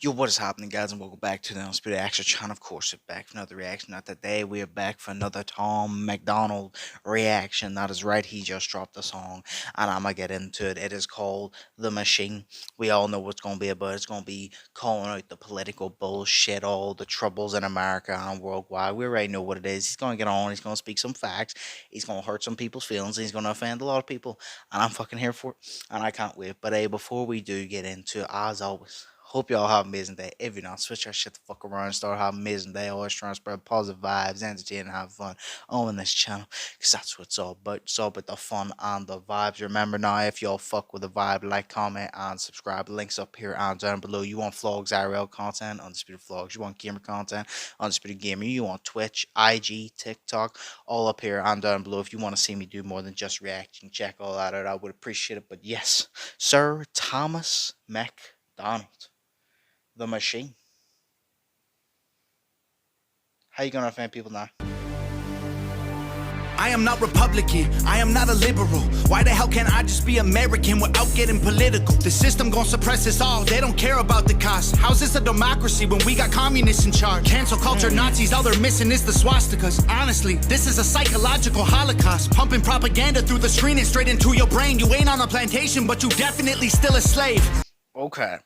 Yo, what is happening, guys, and welcome back to the Unspeakable Action channel. Of course, we're back for another reaction. Not today, we are back for another Tom MacDonald reaction. That is right, he just dropped a song, and I'm gonna get into it. It is called The Machine. We all know what's gonna be about. It's gonna be calling out the political bullshit, all the troubles in America and worldwide. We already know what it is. He's gonna get on, he's gonna speak some facts, he's gonna hurt some people's feelings, and he's gonna offend a lot of people, and I'm fucking here for it, and I can't wait. But before we do get into it, as always, hope y'all have an amazing day. If you're not, switch that shit the fuck around and start having an amazing day. Always trying to spread positive vibes, entertain, and have fun on this channel. Because that's what it's all about. It's all about the fun and the vibes. Remember now, if y'all fuck with the vibe, like, comment, and subscribe. Links up here and down below. You want vlogs, IRL content, Undisputed Vlogs. You want gamer content, Undisputed Gamer. You want Twitch, IG, TikTok, all up here and down below. If you want to see me do more than just reacting, check all that out. I would appreciate it. But yes, Sir Thomas MacDonald, The Machine. How you gonna offend people now? I am not Republican, I am not a liberal. Why the hell can't I just be American without getting political? The system gon' suppress us all, they don't care about the cost. How's this a democracy when we got communists in charge? Cancel culture Nazis, all they're missing is the swastikas. Honestly, this is a psychological holocaust. Pumping propaganda through the screen and straight into your brain. You ain't on a plantation, but you definitely still a slave. Okay,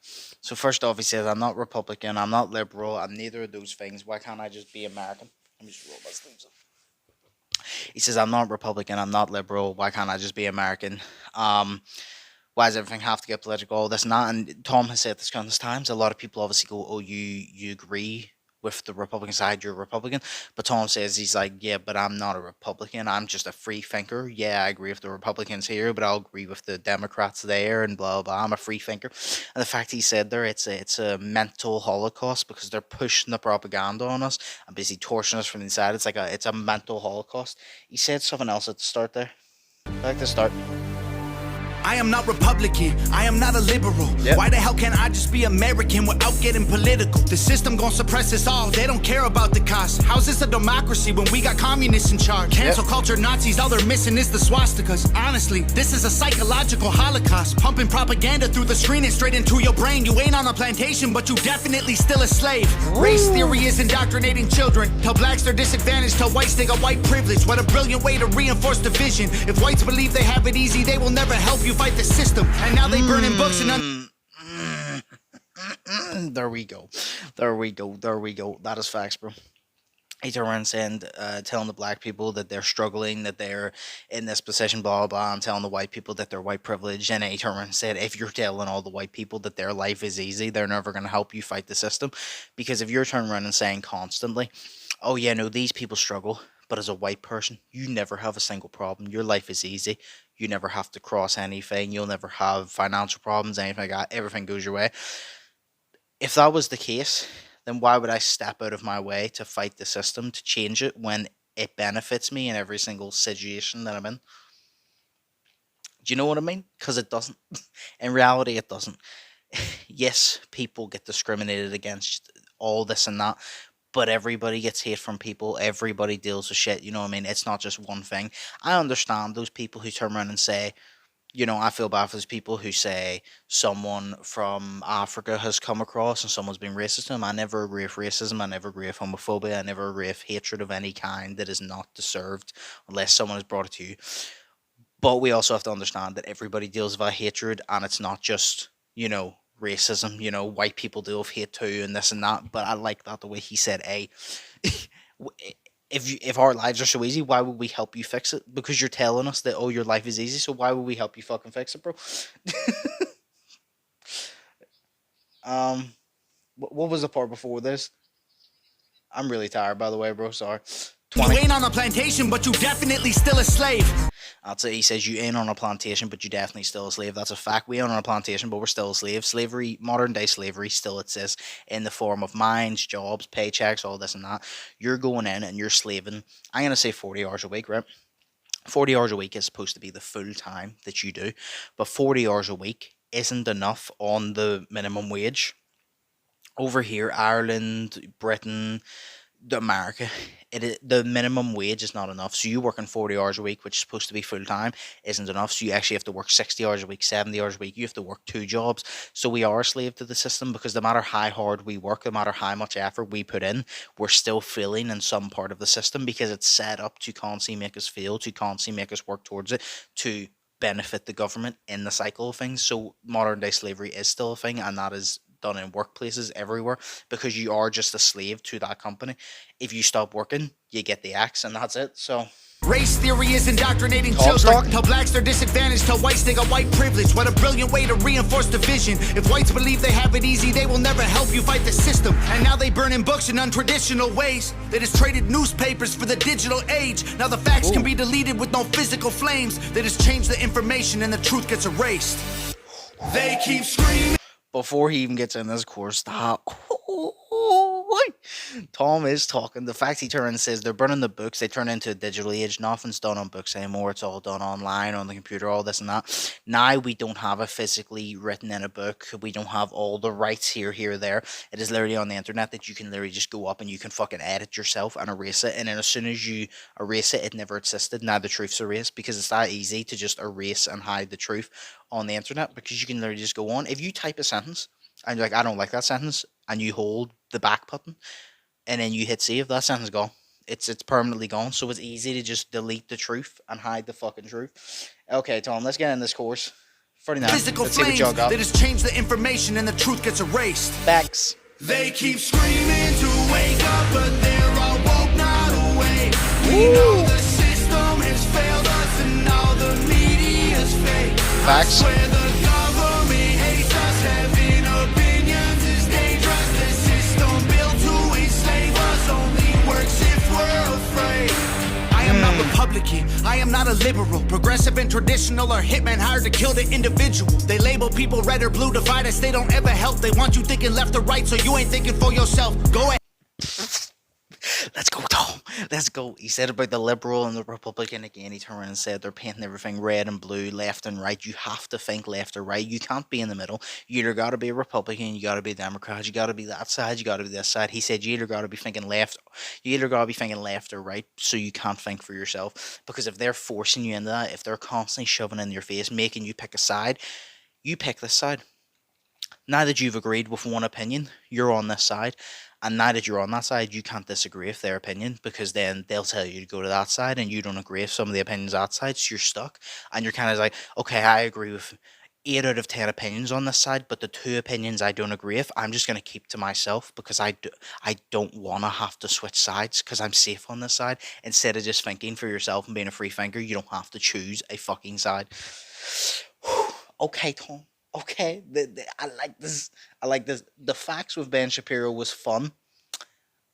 so first off, he says, I'm not Republican, I'm not liberal, I'm neither of those things. Why can't I just be American? Let me just roll my sleeves up. He says, I'm not Republican, I'm not liberal, why can't I just be American? Why does everything have to get political? All this and that. And Tom has said this countless times. A lot of people obviously go, oh, you agree with the Republican side, you're a Republican. But Tom says, he's like, yeah, but I'm not a Republican, I'm just a free thinker. Yeah, I agree with the Republicans here, but I'll agree with the Democrats there, and blah blah. I'm a free thinker. And the fact he said there, it's a mental holocaust, because they're pushing the propaganda on us and basically torturing us from inside. It's a mental holocaust. He said something else at the start there. I like the start. I am not Republican, I am not a liberal. Yep. Why the hell can't I just be American without getting political? The system gon' suppress us all, they don't care about the cost. How's this a democracy when we got communists in charge? Cancel culture Nazis, all they're missing is the swastikas. Honestly, this is a psychological holocaust. Pumping propaganda through the screen and straight into your brain. You ain't on a plantation, but you definitely still a slave. Ooh. Race theory is indoctrinating children. Tell blacks they're disadvantaged, tell whites they got white privilege. What a brilliant way to reinforce division. If whites believe they have it easy, they will never help you fight the system, and now they burning books and there we go. That is facts, bro. He turned around saying, telling the black people that they're struggling, that they're in this position, blah, blah, blah, and telling the white people that they're white privileged. And he turned around and said, if you're telling all the white people that their life is easy, they're never going to help you fight the system. Because if you're turning around and saying constantly, oh yeah, no, these people struggle, but as a white person, you never have a single problem. Your life is easy. You never have to cross anything. You'll never have financial problems, anything like that. Everything goes your way. If that was the case, then why would I step out of my way to fight the system, to change it, when it benefits me in every single situation that I'm in? Do you know what I mean? Because it doesn't. In reality, it doesn't. Yes, people get discriminated against, all this and that, but everybody gets hate from people. Everybody deals with shit. You know what I mean? It's not just one thing. I understand those people who turn around and say, you know, I feel bad for those people who say someone from Africa has come across and someone's been racist to them. I never agree with racism. I never agree with homophobia. I never agree with hatred of any kind that is not deserved unless someone has brought it to you. But we also have to understand that everybody deals with hatred, and it's not just, you know, racism. You know, white people deal with hate too, and this and that. But I like that the way he said, "Hey, if our lives are so easy, why would we help you fix it? Because you're telling us that, oh, your life is easy, so why would we help you fucking fix it, bro?" What was the part before this? I'm really tired, by the way, bro. Sorry. You ain't on a plantation, but you definitely still a slave. That's it. He says, you ain't on a plantation, but you definitely still a slave. That's a fact. We ain't on a plantation, but we're still a slave. Slavery, modern day slavery, still exists in the form of mines, jobs, paychecks, all this and that. You're going in and you're slaving. I'm going to say 40 hours a week, right? 40 hours a week is supposed to be the full time that you do, but 40 hours a week isn't enough on the minimum wage. Over here, Ireland, Britain, America, the minimum wage is not enough. So you working 40 hours a week, which is supposed to be full time, isn't enough. So you actually have to work 60 hours a week, 70 hours a week. You have to work two jobs. So we are a slave to the system, because no matter how hard we work, no matter how much effort we put in, we're still feeling in some part of the system, because it's set up to constantly make us fail, to constantly make us work towards it, to benefit the government in the cycle of things. So modern day slavery is still a thing, and that is done in workplaces everywhere, because you are just a slave to that company. If you stop working, you get the axe, and that's it. So Race theory is indoctrinating Tom's children. talking. Tell blacks they're disadvantaged. Tell whites they got white privilege. What a brilliant way to reinforce division. If whites believe they have it easy, they will never help you fight the system. And now they burning books in untraditional ways. They just traded newspapers for the digital age. Now the facts can be deleted with no physical flames. They just change the information and the truth gets erased. They keep screaming. before he even gets in this course, stop. Tom is talking. The fact he turns and says they're burning the books, they turn into a digital age. Nothing's done on books anymore. It's all done online, on the computer, all this and that. Now we don't have it physically written in a book. We don't have all the rights here, there. It is literally on the internet that you can literally just go up and you can fucking edit yourself and erase it. And then as soon as you erase it, it never existed. Now the truth's erased, because it's that easy to just erase and hide the truth on the internet, because you can literally just go on. If you type a sentence and you're like, I don't like that sentence, and you hold the back button and then you hit save, that sentence gone. It's permanently gone. So it's easy to just delete the truth and hide the fucking truth. Okay, Tom, let's get in this course. 49. Physical Let's see what flames y'all got. that just change the information and the truth gets erased. Facts. They keep screaming to wake up, but they're all woke, not awake. We know the system has failed us and all the media's fake. Facts. Where the government hates us, having opinions is dangerous. The system built to enslave us only works if we're afraid. I am not Republican, I am not a liberal. Progressive and traditional are hitmen hired to kill the individual. They label people red or blue, divide us, they don't ever help. They want you thinking left or right, so you ain't thinking for yourself. Go ahead. Let's go, Tom. Let's go. He said about the liberal and the Republican again. He turned around and said they're painting everything red and blue, left and right. You have to think left or right. You can't be in the middle. You either got to be a Republican, you got to be a Democrat, you got to be that side, you got to be this side. He said you either got to be thinking left, or right, so you can't think for yourself. Because if they're forcing you into that, if they're constantly shoving in your face, making you pick a side, you pick this side. Now that you've agreed with one opinion, you're on this side. And now that you're on that side, you can't disagree with their opinion, because then they'll tell you to go to that side and you don't agree with some of the opinions that side, so you're stuck. And you're kind of like, okay, I agree with 8 out of 10 opinions on this side, but the 2 opinions I don't agree with, I'm just going to keep to myself, because I don't want to have to switch sides, because I'm safe on this side. Instead of just thinking for yourself and being a free thinker, you don't have to choose a fucking side. Okay, Tom. Okay, I like this. I like this. The facts with Ben Shapiro was fun,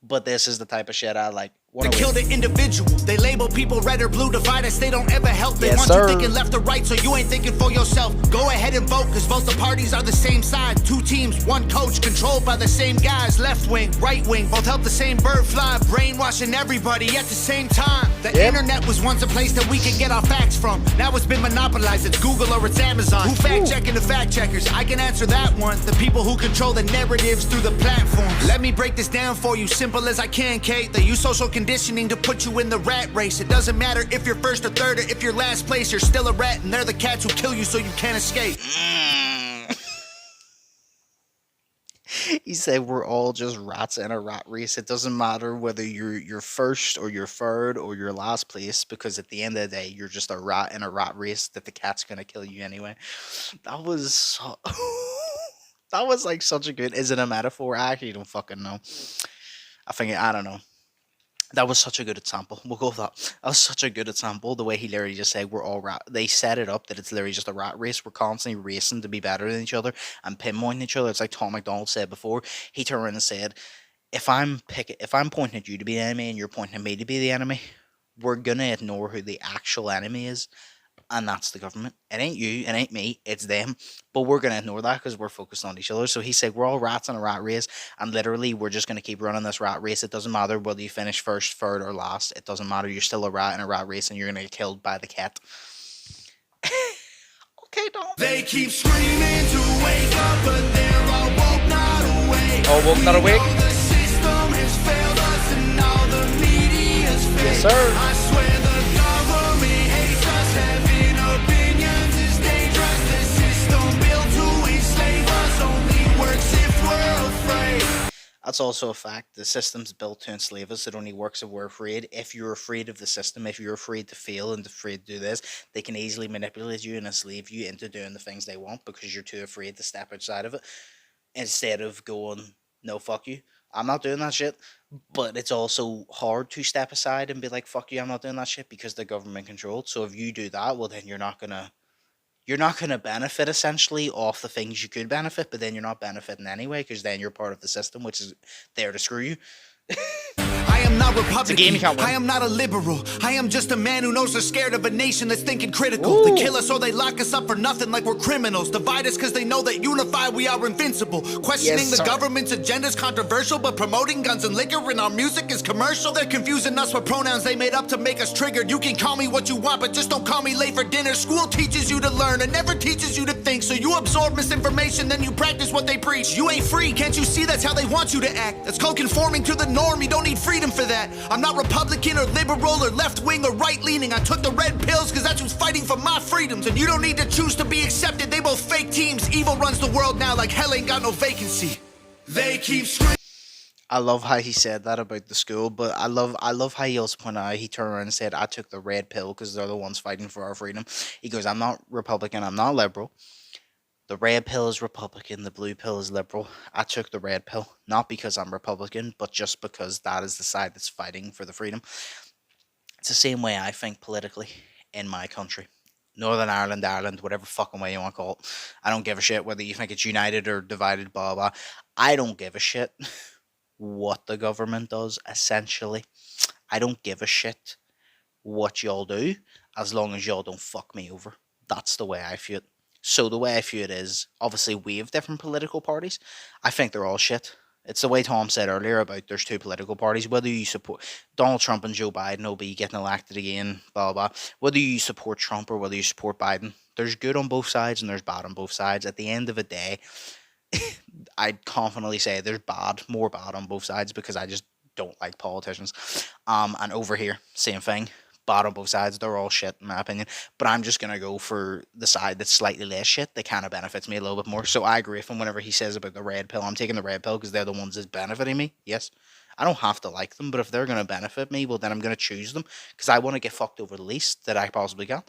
but this is the type of shit I like. They kill the individual. They label people red or blue, divide us, they don't ever help. They want you thinking left or right, so you ain't thinking for yourself. Go ahead and vote, cause both the parties are the same side. 2 teams, 1 coach, controlled by the same guys. Left wing, right wing, both help the same bird fly. Brainwashing everybody at the same time. The internet was once a place that we could get our facts from. Now it's been monopolized, it's Google or it's Amazon. Who fact checking the fact checkers? I can answer that one. The people who control the narratives through the platforms. Let me break this down for you, simple as I can, Kate. They use social conditioning to put you in the rat race. It doesn't matter if you're first or third or if you're last place, you're still a rat, and they're the cats who kill you so you can't escape. He said we're all just rats in a rat race. It doesn't matter whether you're first or you're third or you're last place, because at the end of the day, you're just a rat in a rat race that the cat's gonna kill you anyway. That was so that was like such a good. Is it a metaphor? I actually don't fucking know. I don't know. That was such a good example. We'll go with that. That was such a good example. The way he literally just said we're all rat. They set it up that it's literally just a rat race. We're constantly racing to be better than each other and pinpointing each other. It's like Tom MacDonald said before. He turned around and said, if I'm pointing at you to be the enemy and you're pointing at me to be the enemy, we're gonna ignore who the actual enemy is. And that's the government. It ain't you, it ain't me, it's them. But we're going to ignore that because we're focused on each other. So he said, we're all rats in a rat race. And literally, we're just going to keep running this rat race. It doesn't matter whether you finish first, third, or last. It doesn't matter. You're still a rat in a rat race and you're going to get killed by the cat. Okay, don't. They keep screaming to wake up, but they're all woke, not awake. All woke, not awake. The system has failed us and sir. I swear the government hates us. Having opinions is dangerous. The system built to enslave us only works if we're afraid. That's also a fact. The system's built to enslave us. It only works if we're afraid. If you're afraid of the system, if you're afraid to fail and afraid to do this, they can easily manipulate you and enslave you into doing the things they want because you're too afraid to step outside of it. Instead of going, no, fuck you, I'm not doing that shit. But it's also hard to step aside and be like, fuck you, I'm not doing that shit because the government controlled. So if you do that, well, then you're not gonna benefit essentially off the things you could benefit, but then you're not benefiting anyway because then you're part of the system, which is there to screw you. I am not Republican. game you can't win. I am not a liberal. I am just a man who knows they're scared of a nation that's thinking critical. They kill us or they lock us up for nothing like we're criminals. Divide us because they know that unified we are invincible. Questioning the government's agenda is controversial, but promoting guns and liquor in our music is commercial. They're confusing us with pronouns they made up to make us triggered. You can call me what you want, but just don't call me late for dinner. School teaches you to learn and never teaches you to think. So you absorb misinformation, then you practice what they preach. You ain't free, can't you see that's how they want you to act? That's called conforming to the norm. You don't need freedom for that. I'm not Republican or liberal or left-wing or right-leaning. I took the red pills because that's who's fighting for my freedoms. And you don't need to choose to be accepted. They both fake teams. Evil runs the world now like hell ain't got no vacancy. They keep screaming. I love how he said that about the school, but I love how he also pointed out, he turned around and said, I took the red pill because they're the ones fighting for our freedom. He goes, I'm not Republican, I'm not liberal. The red pill is Republican, the blue pill is liberal. I took the red pill, not because I'm Republican, but just because that is the side that's fighting for the freedom. It's the same way I think politically in my country. Northern Ireland, Ireland, whatever fucking way you want to call it. I don't give a shit whether you think it's united or divided, blah, blah. I don't give a shit what the government does, essentially. I don't give a shit what y'all do, as long as y'all don't fuck me over. That's the way I view it. So the way I view it is, obviously we have different political parties. I think they're all shit. It's the way Tom said earlier about there's two political parties. Whether you support Donald Trump and Joe Biden will be getting elected again, blah, blah. Whether you support Trump or whether you support Biden, there's good on both sides and there's bad on both sides. At the end of the day, I'd confidently say there's more bad on both sides because I just don't like politicians. And over here, same thing. Bad on both sides. They're all shit in my opinion. But I'm just going to go for the side that's slightly less shit that kind of benefits me a little bit more. So I agree with him whenever he says about the red pill. I'm taking the red pill because they're the ones that's benefiting me. Yes. I don't have to like them, but if they're going to benefit me, well, then I'm going to choose them because I want to get fucked over the least that I possibly can.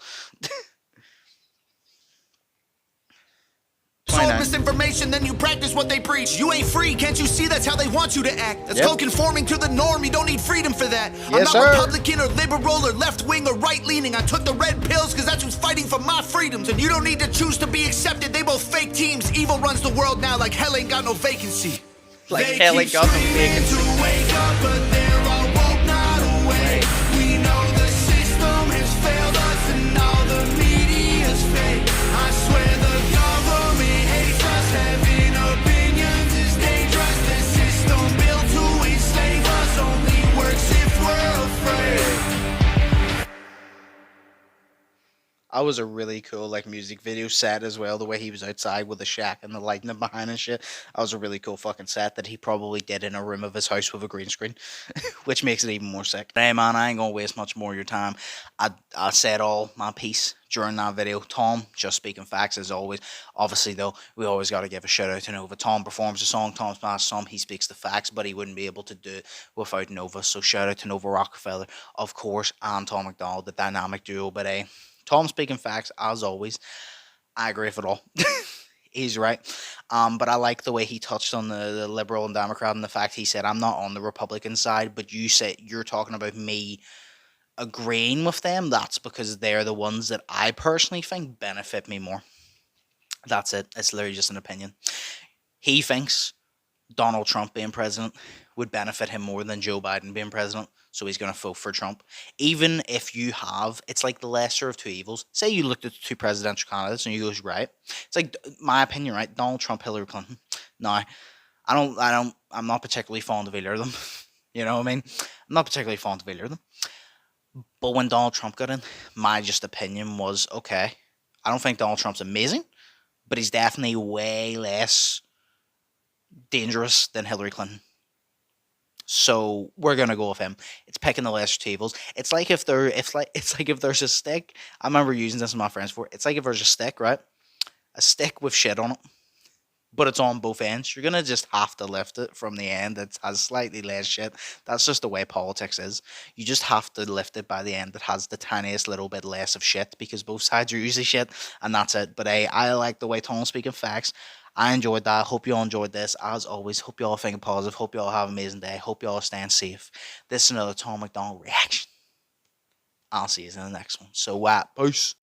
Absorb misinformation, then you practice what they preach. You ain't free, can't you see that's how they want you to act? That's called conforming to the norm. You don't need freedom for that. I'm not Republican or liberal or left-wing or right-leaning. I took the red pills because that's who's fighting for my freedoms. And you don't need to choose to be accepted. They both fake teams. Evil runs the world now like hell ain't got no vacancy. Like hell ain't got no vacancy. To wake up, but they're all woke, not awake. We know the system has failed us and all the media's fake. I swear the government hates us. Having opinions is dangerous. The system built to enslave us only works if we're afraid. That was a really cool music video set as well. The way he was outside with the shack and the lighting behind and shit. That was a really cool fucking set that he probably did in a room of his house with a green screen, which makes it even more sick. Hey man, I ain't gonna waste much more of your time. I said all my piece during that video. Tom, just speaking facts as always. Obviously though, we always got to give a shout out to Nova. Tom performs the song, Tom's past some, he speaks the facts, but he wouldn't be able to do it without Nova. So shout out to Nova Rockefeller, of course, and Tom MacDonald, the dynamic duo. But Tom speaking facts, as always. I agree with it all. He's right. But I like the way he touched on the liberal and Democrat and the fact he said, I'm not on the Republican side, but you said you're talking about me agreeing with them. That's because they're the ones that I personally think benefit me more. That's it. It's literally just an opinion. He thinks Donald Trump being president would benefit him more than Joe Biden being president. So he's going to vote for Trump. Even if you have, it's like the lesser of two evils. Say you looked at the two presidential candidates and you goes, right. It's like, my opinion, right? Donald Trump, Hillary Clinton. No, I'm not particularly fond of either of them. You know what I mean? I'm not particularly fond of either of them. But when Donald Trump got in, my just opinion was, okay, I don't think Donald Trump's amazing, but he's definitely way less dangerous than Hillary Clinton. So we're gonna go with him. It's picking the lesser of two evils. It's like if there's a stick. I remember using this with my friends before. It's like if there's a stick, right? A stick with shit on it, but it's on both ends. You're gonna just have to lift it from the end that has slightly less shit. That's just the way politics is. You just have to lift it by the end that has the tiniest little bit less of shit, because both sides are usually shit, and that's it. But hey, I like the way Tom's speaking facts. I enjoyed that. Hope you all enjoyed this. As always, hope you all thinking positive. Hope you all have an amazing day. Hope you all staying safe. This is another Tom MacDonald reaction. I'll see you in the next one. So, peace.